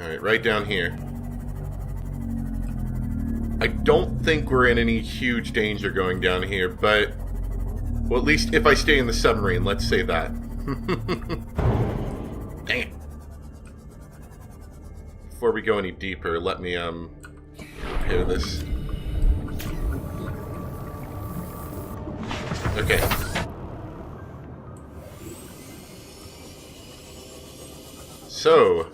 Alright, right down here. I don't think we're in any huge danger going down here, but... Well, at least if I stay in the submarine, let's say that. Dang it. Before we go any deeper, let me, repair this. Okay. So,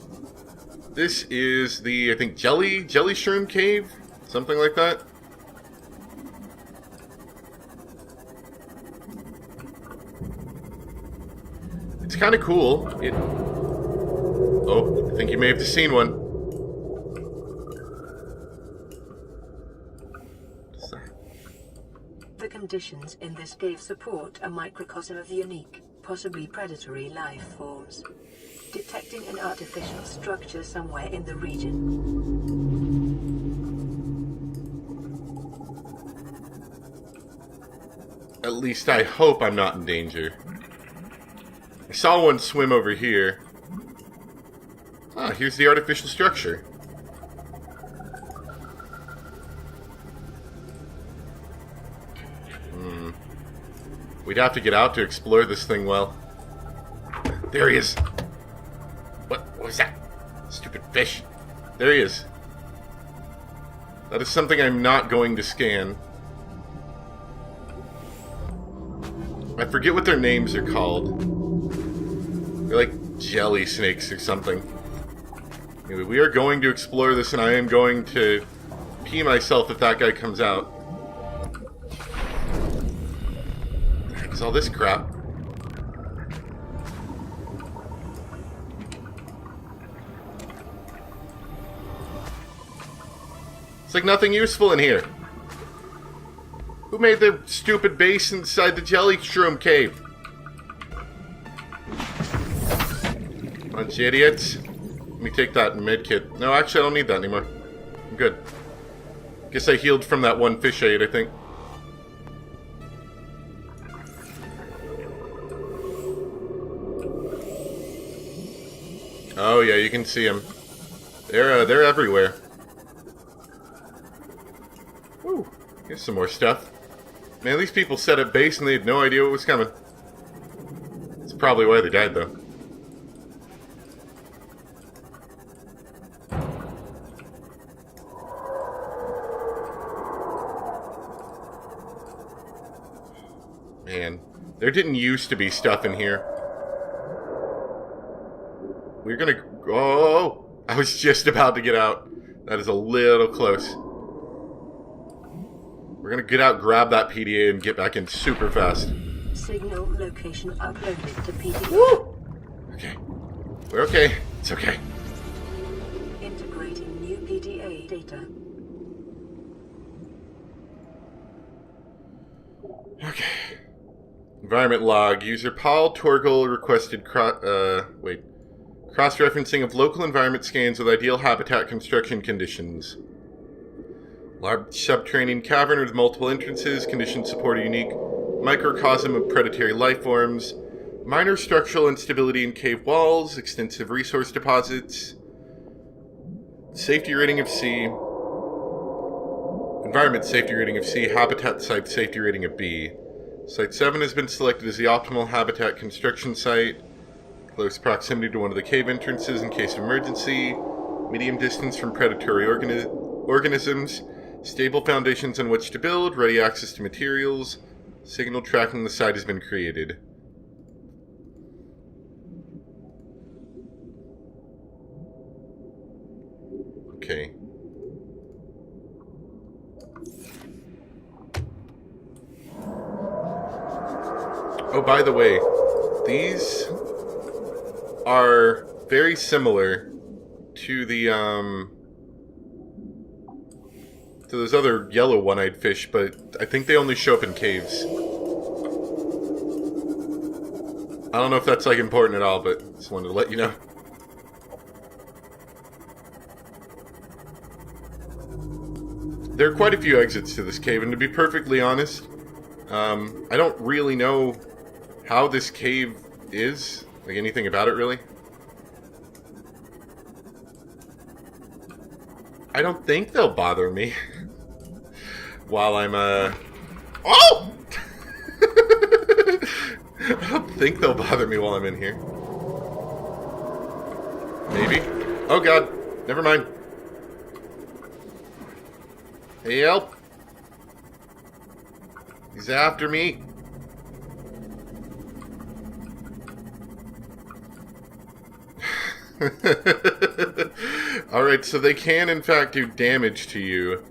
this is the, I think, jelly shroom cave? Something like that? It's kind of cool. Oh, I think you may have just seen one. The conditions in this cave support a microcosm of unique, possibly predatory life forms. Detecting an artificial structure somewhere in the region. At least I hope I'm not in danger. I saw one swim over here. Ah, here's the artificial structure. We'd have to get out to explore this thing well. There he is. What was that? Stupid fish. There he is. That is something I'm not going to scan. I forget what their names are called. They're like jelly snakes or something. Anyway, we are going to explore this, and I am going to pee myself if that guy comes out. What the heck is all this crap? It's like nothing useful in here. Who made the stupid base inside the jelly shroom cave? Bunch of idiots. Let me take that med kit. No, actually I don't need that anymore. I'm good. Guess I healed from that one fish I ate, I think. Oh yeah, you can see them. They're everywhere. Ooh, here's some more stuff. Man, these people set up base and they had no idea what was coming. That's probably why they died, though. Man, there didn't used to be stuff in here. We're gonna... Oh! I was just about to get out. That is a little close. We're gonna get out, grab that PDA, and get back in super fast. Signal location uploaded to PDA. Woo! Okay. We're okay. It's okay. Integrating new PDA data. Okay. Environment log. User Paul Torgel requested cross-referencing of local environment scans with ideal habitat construction conditions. Large subterranean cavern with multiple entrances. Conditions support a unique microcosm of predatory life forms. Minor structural instability in cave walls. Extensive resource deposits. Safety rating of C. Environment safety rating of C. Habitat site safety rating of B. Site 7 has been selected as the optimal habitat construction site. Close proximity to one of the cave entrances in case of emergency. Medium distance from predatory organisms. Stable foundations on which to build. Ready access to materials. Signal tracking the site has been created. Okay. Oh, by the way, these are very similar to the, to those other yellow one-eyed fish, but I think they only show up in caves. I don't know if that's, like, important at all, but just wanted to let you know. There are quite a few exits to this cave, and to be perfectly honest, I don't really know how this cave is, like anything about it, really. I don't think they'll bother me while I'm, Oh! I don't think they'll bother me while I'm in here. Maybe. Oh god. Never mind. Hey, help! He's after me. Alright, so they can in fact do damage to you,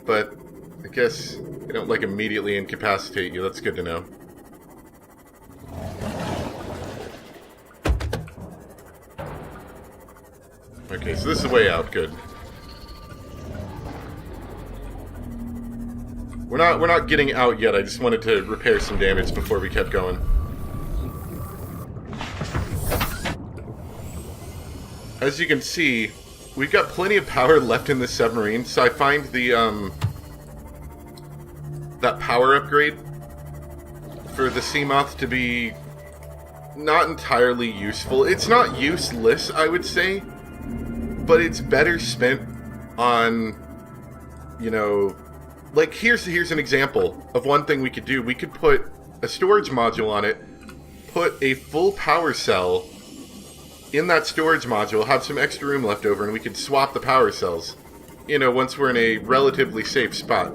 but I guess they don't like immediately incapacitate you. That's good to know. Okay, so this is the way out. Good. We're not getting out yet. I just wanted to repair some damage before we kept going. As you can see, we've got plenty of power left in the submarine, so I find the that power upgrade for the Seamoth to be not entirely useful. It's not useless, I would say, but it's better spent on, you know, like here's an example of one thing we could do. We could put a storage module on it, put a full power cell in that storage module, have some extra room left over, and we could swap the power cells, you know, once we're in a relatively safe spot.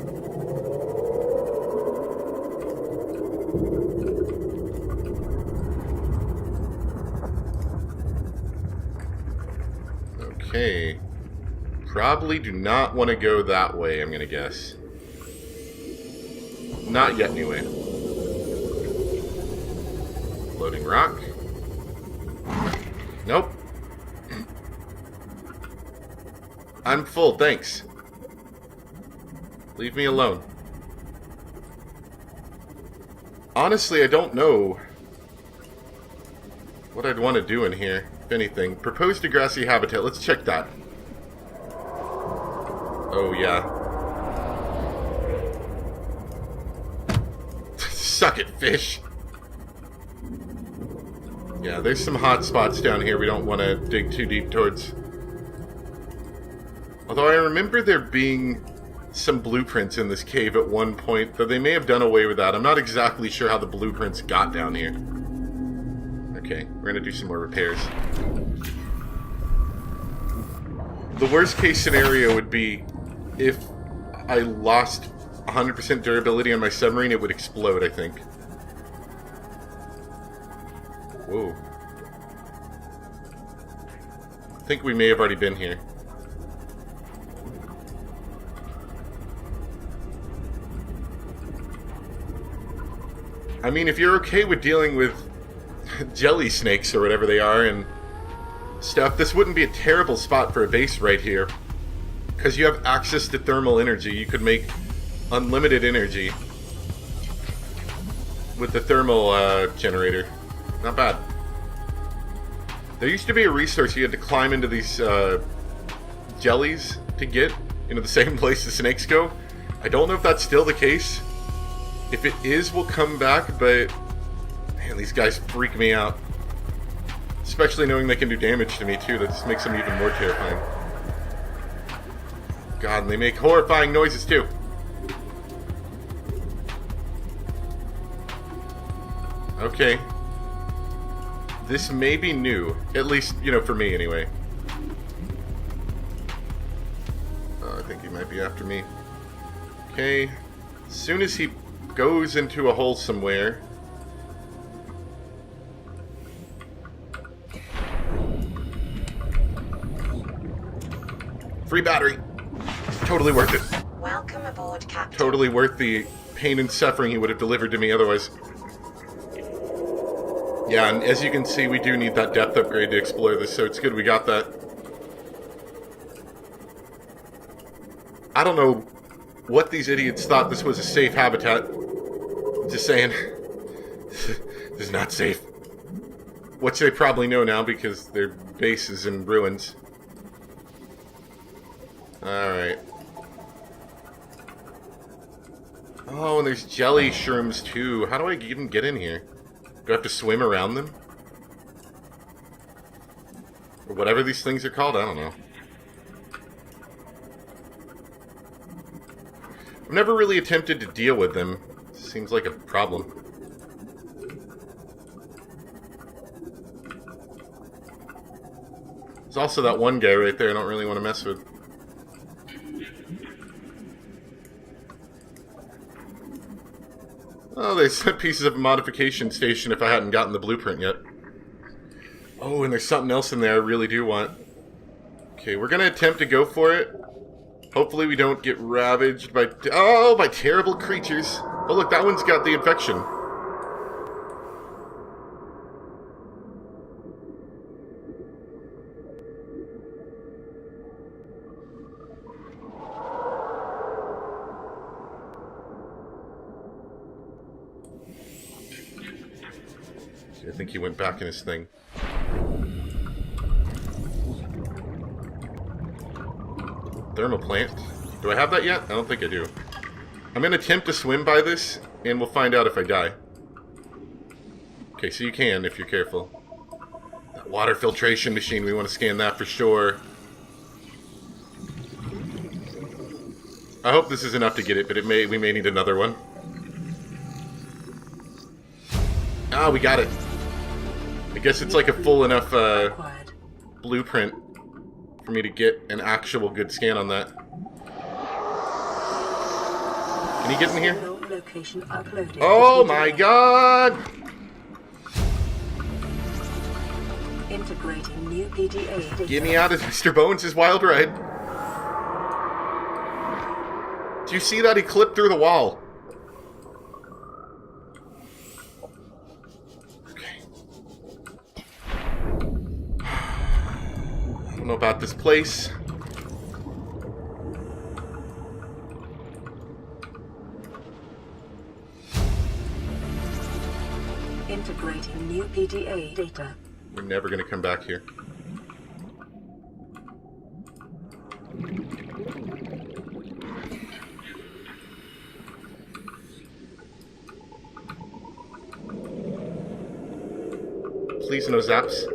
Okay. Probably do not want to go that way, I'm going to guess. Not yet, anyway. Floating rock. Nope. I'm full, thanks. Leave me alone. Honestly, I don't know what I'd want to do in here, if anything. Proposed Degrassi habitat, let's check that. Oh, yeah. Suck it, fish! Yeah, there's some hot spots down here we don't want to dig too deep towards. Although I remember there being some blueprints in this cave at one point, though they may have done away with that. I'm not exactly sure how the blueprints got down here. Okay, we're going to do some more repairs. The worst case scenario would be if I lost 100% durability on my submarine, it would explode, I think. Whoa. I think we may have already been here. I mean, if you're okay with dealing with jelly snakes or whatever they are and stuff, this wouldn't be a terrible spot for a base right here. Because you have access to thermal energy. You could make unlimited energy with the thermal generator. Not bad. There used to be a resource you had to climb into these jellies to get into the same place the snakes go. I don't know if that's still the case. If it is, we'll come back, but man, these guys freak me out. Especially knowing they can do damage to me too. That just makes them even more terrifying. God, and they make horrifying noises too. Okay. This may be new. At least, you know, for me anyway. I think he might be after me. Okay. As soon as he goes into a hole somewhere. Free battery. Totally worth it. Welcome aboard, Captain. Totally worth the pain and suffering he would have delivered to me otherwise. Yeah, and as you can see, we do need that depth upgrade to explore this, so it's good we got that. I don't know what these idiots thought this was a safe habitat. Just saying. This is not safe. Which they probably know now because their base is in ruins. Alright. Oh, and there's jelly shrooms too. How do I even get in here? Do I have to swim around them? Or whatever these things are called, I don't know. I've never really attempted to deal with them. Seems like a problem. There's also that one guy right there I don't really want to mess with. Oh, there's pieces of a modification station if I hadn't gotten the blueprint yet. Oh, and there's something else in there I really do want. Okay, we're going to attempt to go for it. Hopefully we don't get ravaged by... Oh, by terrible creatures. Oh, look, that one's got the infection. I think he went back in his thing. Thermal plant. Do I have that yet? I don't think I do. I'm going to attempt to swim by this, and we'll find out if I die. Okay, so you can if you're careful. That water filtration machine, we want to scan that for sure. I hope this is enough to get it, but we may need another one. Ah, we got it. I guess it's like a full enough blueprint for me to get an actual good scan on that. Can you get in here? Oh my god! Integrating new PDA data. Get me out of Mr. Bones' wild ride. Do you see that? He clipped through the wall. I don't know about this place. Integrating new PDA data. We're never going to come back here. Please no zaps.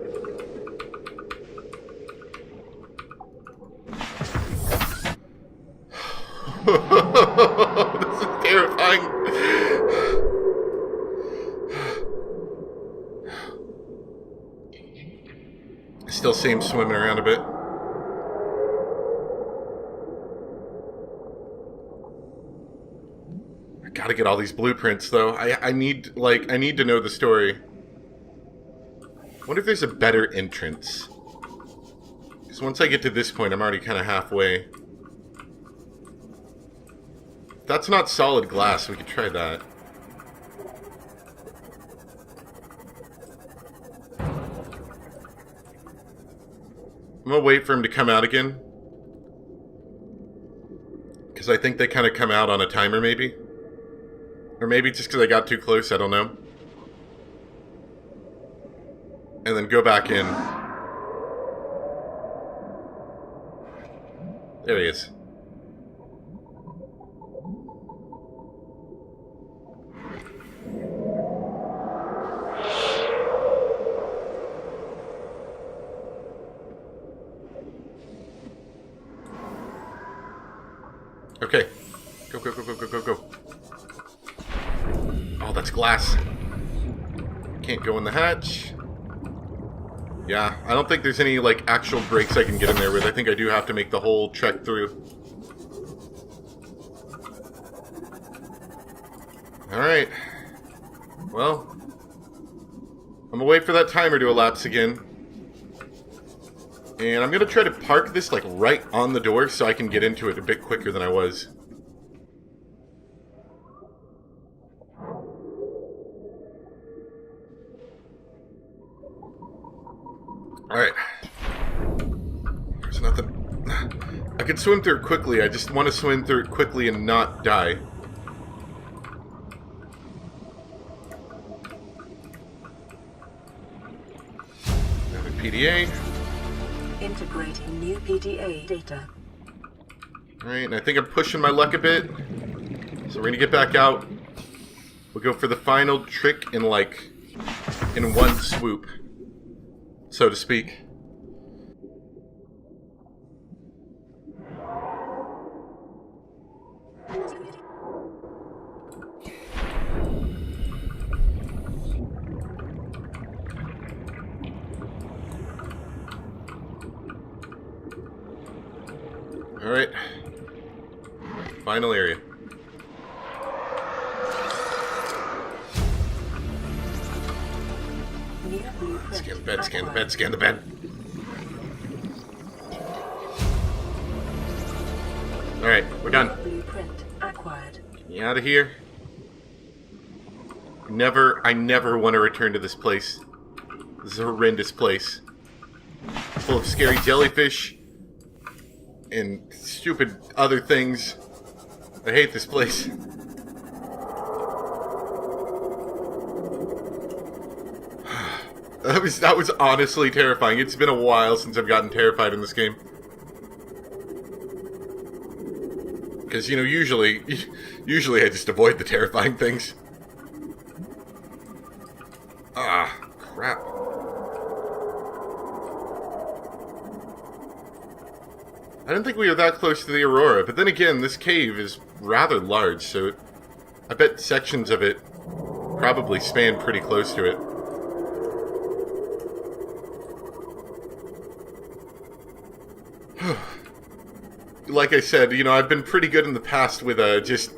This is terrifying. I still see him swimming around a bit. I gotta get all these blueprints though. I need to know the story. Wonder if there's a better entrance. Because once I get to this point, I'm already kind of halfway. If that's not solid glass, we could try that. I'm gonna wait for him to come out again. Because I think they kind of come out on a timer, maybe. Or maybe just because I got too close, I don't know. And then go back in. There he is. Okay. Go, go, go, go, go, go, go. Oh, that's glass. Can't go in the hatch. Yeah, I don't think there's any, like, actual breaks I can get in there with. I think I do have to make the whole trek through. Alright. Well, I'm gonna wait for that timer to elapse again. And I'm gonna try to park this, like, right on the door so I can get into it a bit quicker than I was. Alright. There's nothing. I could swim through it quickly. I just want to swim through it quickly and not die. Another PDA. Integrating new PDA data. Alright, and I think I'm pushing my luck a bit. So we're gonna get back out. We'll go for the final trick in one swoop, so to speak. Alright. Final area. Scan the bed, scan the bed, scan the bed. Alright, we're done. Blueprint acquired. Get me out of here. I never want to return to this place. This is a horrendous place. Full of scary jellyfish and stupid other things. I hate this place. That was honestly terrifying. It's been a while since I've gotten terrified in this game. Because, you know, usually I just avoid the terrifying things. Ah, crap. I didn't think we were that close to the Aurora, but then again, this cave is rather large, so I bet sections of it probably span pretty close to it. Like I said, you know, I've been pretty good in the past with just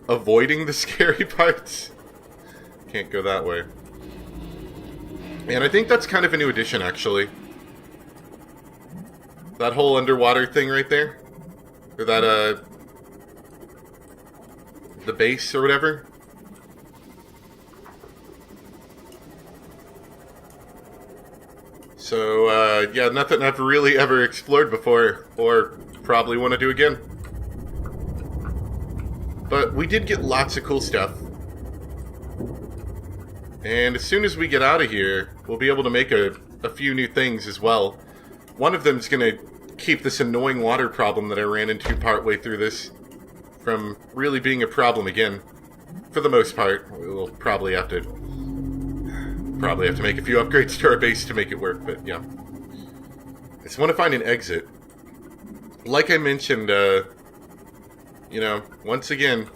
avoiding the scary parts. Can't go that way. And I think that's kind of a new addition, actually. That whole underwater thing right there. Or that, the base or whatever. So, yeah, nothing I've really ever explored before, or probably want to do again. But we did get lots of cool stuff. And as soon as we get out of here, we'll be able to make a few new things as well. One of them's going to keep this annoying water problem that I ran into partway through this from really being a problem again. For the most part. We'll probably have to make a few upgrades to our base to make it work, but yeah. I just want to find an exit. Like I mentioned, you know, once again,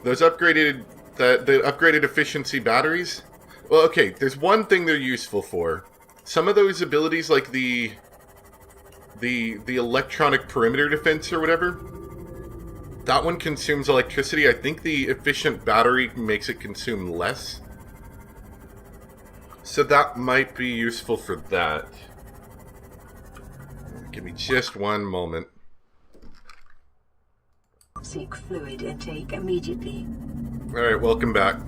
those upgraded, the upgraded efficiency batteries, well, okay, there's one thing they're useful for. Some of those abilities, like the electronic perimeter defense or whatever, that one consumes electricity. I think the efficient battery makes it consume less. So that might be useful for that. Give me just one moment. Seek fluid intake immediately. Alright, welcome back.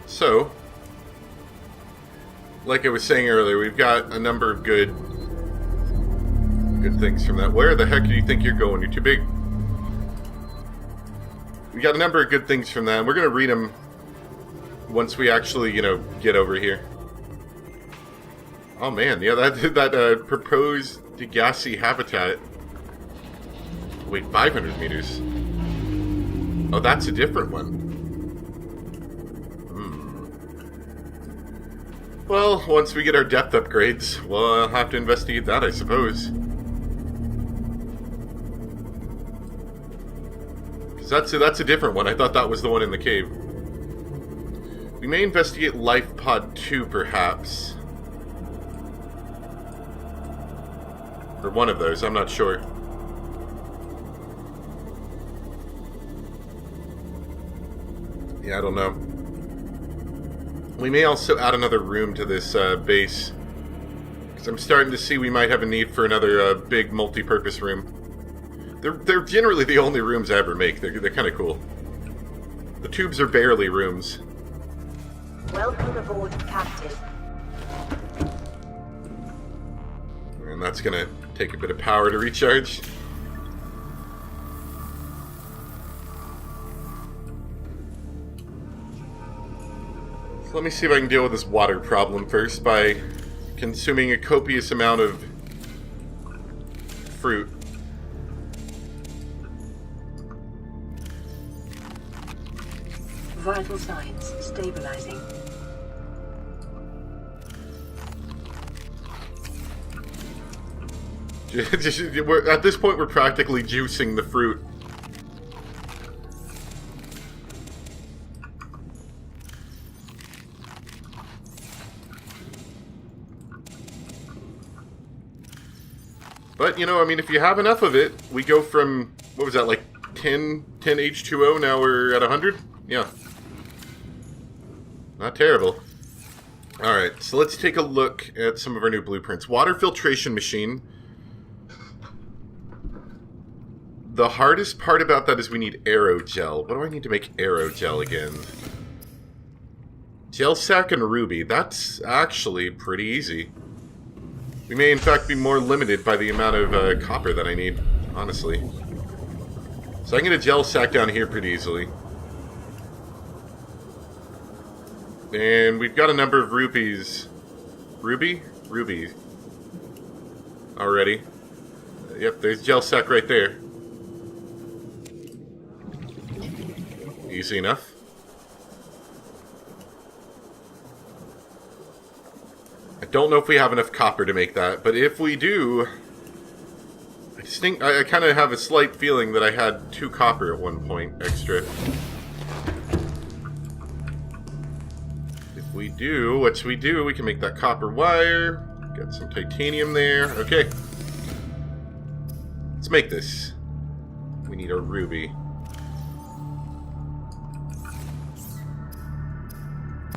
So, like I was saying earlier, we've got a number of good things from that. Where the heck do you think you're going? You're too big. We got a number of good things from that. We're going to read them once we actually, you know, get over here. Oh man, yeah, that proposed gassy habitat. Wait, 500 meters. Oh, that's a different one. Well, once we get our depth upgrades, we'll have to investigate that, I suppose. That's a different one. I thought that was the one in the cave. We may investigate Ep.2, perhaps. Or one of those, I'm not sure. Yeah, I don't know. We may also add another room to this base. Because I'm starting to see we might have a need for another big multi-purpose room. They're generally the only rooms I ever make. They're kind of cool. The tubes are barely rooms. Welcome aboard, Captain. And that's going to take a bit of power to recharge. So let me see if I can deal with this water problem first by consuming a copious amount of fruit. Vital signs stabilizing. At this point, we're practically juicing the fruit. But, you know, I mean, if you have enough of it, we go from, what was that, like 10 H2O, now we're at 100? Yeah. Not terrible. Alright, so let's take a look at some of our new blueprints. Water filtration machine. The hardest part about that is we need aerogel. What do I need to make aerogel again? Gel sack and ruby. That's actually pretty easy. We may in fact be more limited by the amount of copper that I need, honestly. So I can get a gel sack down here pretty easily. And we've got a number of rupees. Ruby? Ruby. Already. Yep, there's gel sack right there. Easy enough. I don't know if we have enough copper to make that, but if we do... I kind of have a slight feeling that I had 2 copper at one point extra. We do, what should we do? We can make that copper wire. Got some titanium there. Okay. Let's make this. We need our ruby.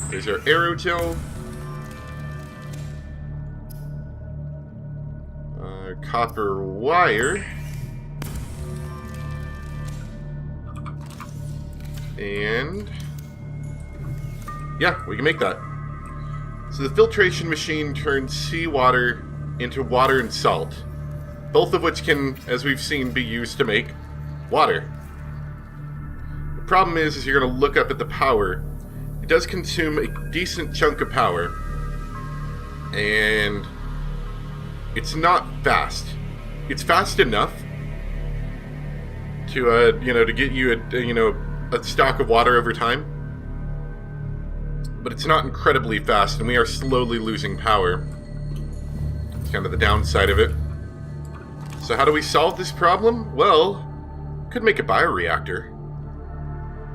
There's our aerogel. Copper wire. And... yeah, we can make that. So the filtration machine turns seawater into water and salt, both of which can, as we've seen, be used to make water. The problem is you're going to look up at the power. It does consume a decent chunk of power, and it's not fast. It's fast enough to, to get you a stock of water over time. But it's not incredibly fast, and we are slowly losing power. It's kind of the downside of it. So how do we solve this problem? Well, could make a bioreactor.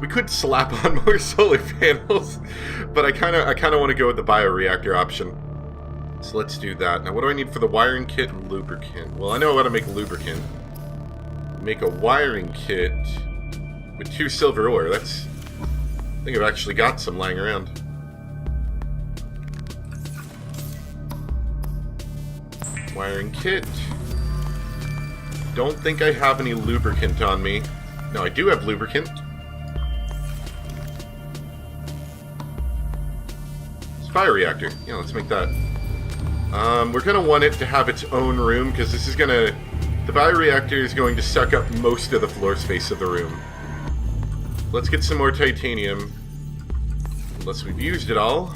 We could slap on more solar panels, but I kind of want to go with the bioreactor option. So let's do that. Now, what do I need for the wiring kit and lubricant? Well, I know how to make lubricant. Make a wiring kit with 2 silver ore. I think I've actually got some lying around. Wiring kit. Don't think I have any lubricant on me. No, I do have lubricant. It's a bioreactor. Yeah, let's make that. We're going to want it to have its own room, because this is going to... the bioreactor is going to suck up most of the floor space of the room. Let's get some more titanium. Unless we've used it all.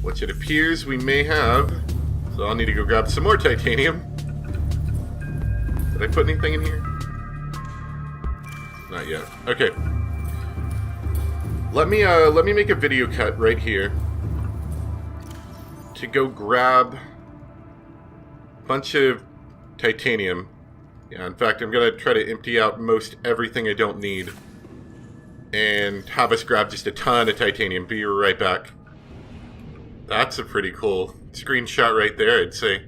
Which it appears we may have. So I'll need to go grab some more titanium. Did I put anything in here? Not yet. Okay. Let me make a video cut right here to go grab a bunch of titanium. Yeah, in fact, I'm gonna try to empty out most everything I don't need and have us grab just a ton of titanium. Be right back. That's a pretty cool screenshot right there, I'd say.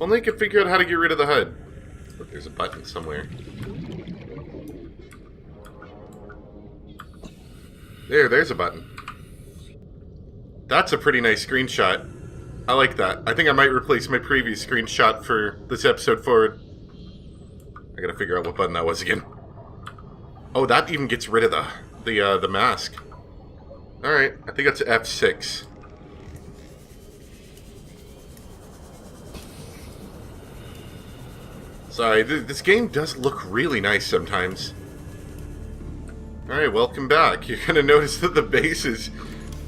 Only I could figure out how to get rid of the HUD. Look, there's a button somewhere. There's a button. That's a pretty nice screenshot. I like that. I think I might replace my previous screenshot for this episode forward. I gotta figure out what button that was again. Oh, that even gets rid of the mask. Alright, I think that's F6. Sorry, this game does look really nice sometimes. Alright, welcome back. You're gonna notice that the base is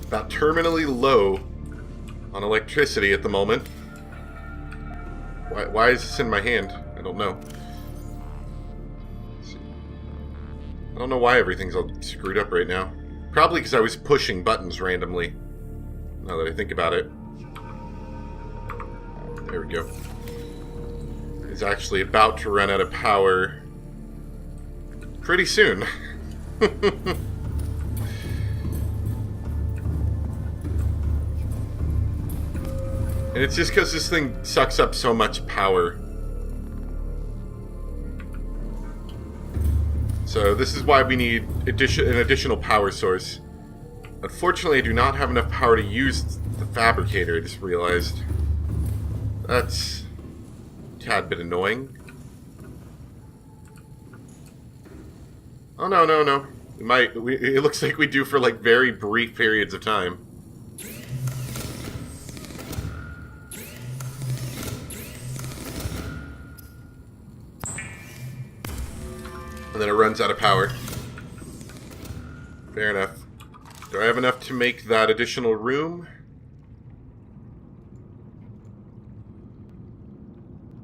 about terminally low on electricity at the moment. Why is this in my hand? I don't know. I don't know why everything's all screwed up right now. Probably because I was pushing buttons randomly. Now that I think about it. There we go. It's actually about to run out of power pretty soon. And it's just because this thing sucks up so much power. So this is why we need an additional power source. Unfortunately, I do not have enough power to use the fabricator, I just realized. That's a tad bit annoying. Oh, no, no, no. It looks like we do for, like, very brief periods of time. And then it runs out of power. Fair enough. Do I have enough to make that additional room?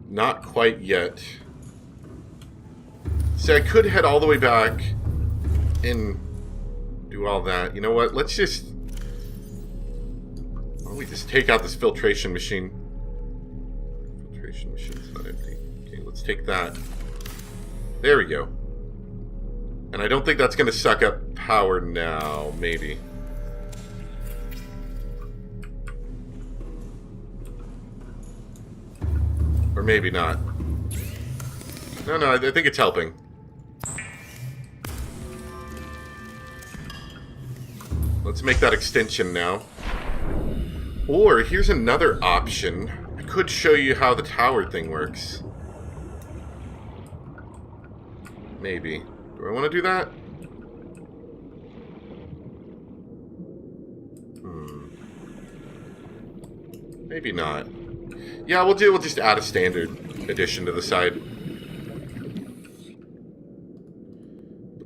Not quite yet. See, I could head all the way back and do all that. You know what? Let's just... Why don't we just take out this filtration machine? Filtration machine's not empty. Okay, let's take that. There we go. And I don't think that's going to suck up power now, maybe. Or maybe not. No, no, I think it's helping. Let's make that extension now. Or, here's another option. I could show you how the tower thing works. Maybe. Do I want to do that? Maybe not. Yeah, we'll just add a standard addition to the side.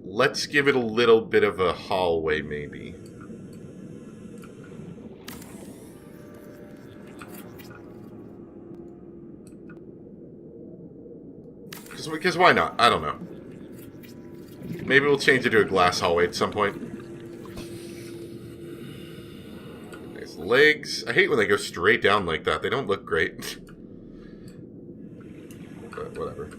Let's give it a little bit of a hallway, maybe. Because why not? I don't know. Maybe we'll change it to a glass hallway at some point. Nice legs. I hate when they go straight down like that. They don't look great. But whatever.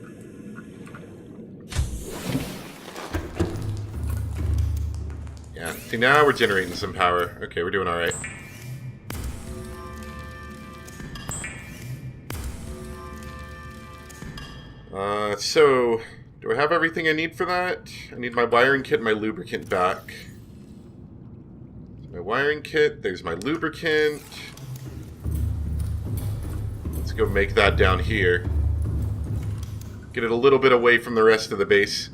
Yeah, see, now we're generating some power. Okay, we're doing alright. So, do I have everything I need for that? I need my wiring kit and my lubricant back. My wiring kit, there's my lubricant. Let's go make that down here. Get it a little bit away from the rest of the base.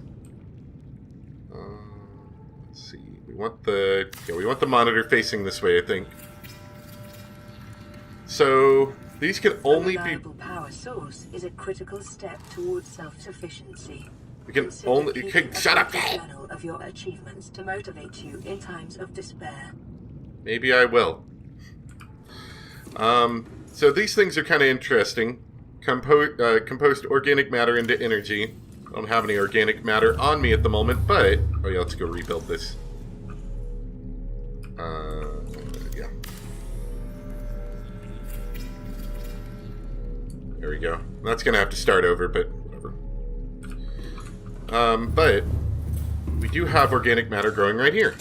Let's see. We want the monitor facing this way, I think. So these can only be. A reliable power source is a critical step towards self-sufficiency. We can only. Shut up! Journal of your achievements to motivate you in times of despair. Maybe I will. So these things are kind of interesting. Compost organic matter into energy. I don't have any organic matter on me at the moment, but... Oh yeah, let's go rebuild this. Yeah. There we go. That's going to have to start over, but whatever. But we do have organic matter growing right here.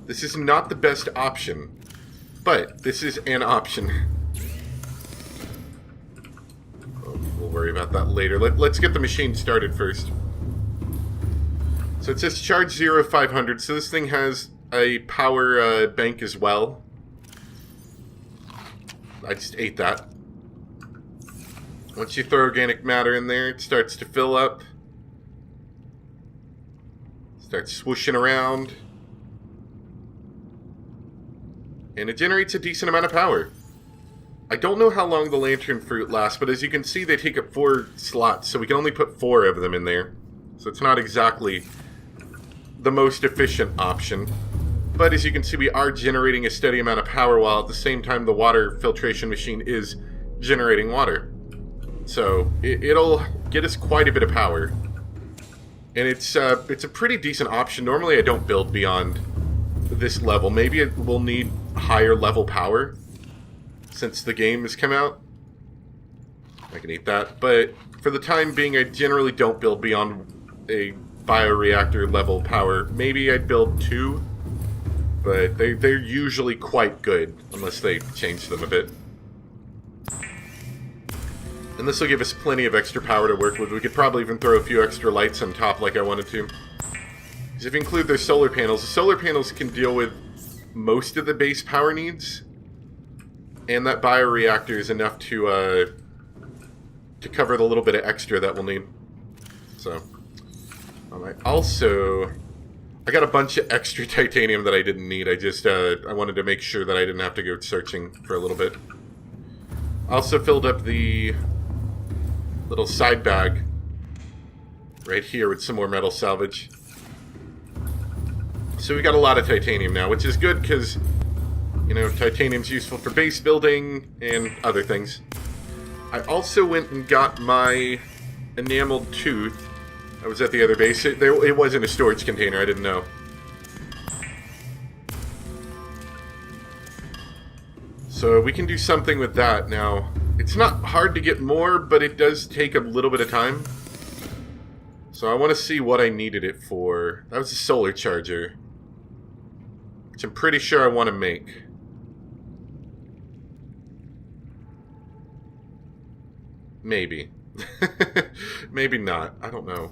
This is not the best option, but this is an option. We'll worry about that later. Let's get the machine started first. So it says charge 0 of 500, so this thing has a power bank as well. I just ate that. Once you throw organic matter in there, it starts to fill up. Starts swooshing around. And it generates a decent amount of power. I don't know how long the lantern fruit lasts, but as you can see, they take up 4 slots, so we can only put 4 of them in there. So it's not exactly the most efficient option. But as you can see, we are generating a steady amount of power, while at the same time the water filtration machine is generating water. So it'll get us quite a bit of power. And it's a pretty decent option. Normally I don't build beyond this level. Maybe it will need higher level power since the game has come out. I can eat that. But for the time being, I generally don't build beyond a bioreactor level power. Maybe I'd build 2, but they're usually quite good unless they change them a bit. And this will give us plenty of extra power to work with. We could probably even throw a few extra lights on top like I wanted to. Because if you include their solar panels, the solar panels can deal with most of the base power needs. And that bioreactor is enough to cover the little bit of extra that we'll need. So, alright. Also, I got a bunch of extra titanium that I didn't need. I just, I wanted to make sure that I didn't have to go searching for a little bit. Also filled up the little side bag right here with some more metal salvage. So we got a lot of titanium now, which is good because, you know, titanium's useful for base building and other things. I also went and got my enameled tooth. I was at the other base. It was in a storage container, I didn't know. So we can do something with that now. It's not hard to get more, but it does take a little bit of time. So I want to see what I needed it for. That was a solar charger, which I'm pretty sure I want to make. Maybe. Maybe not. I don't know.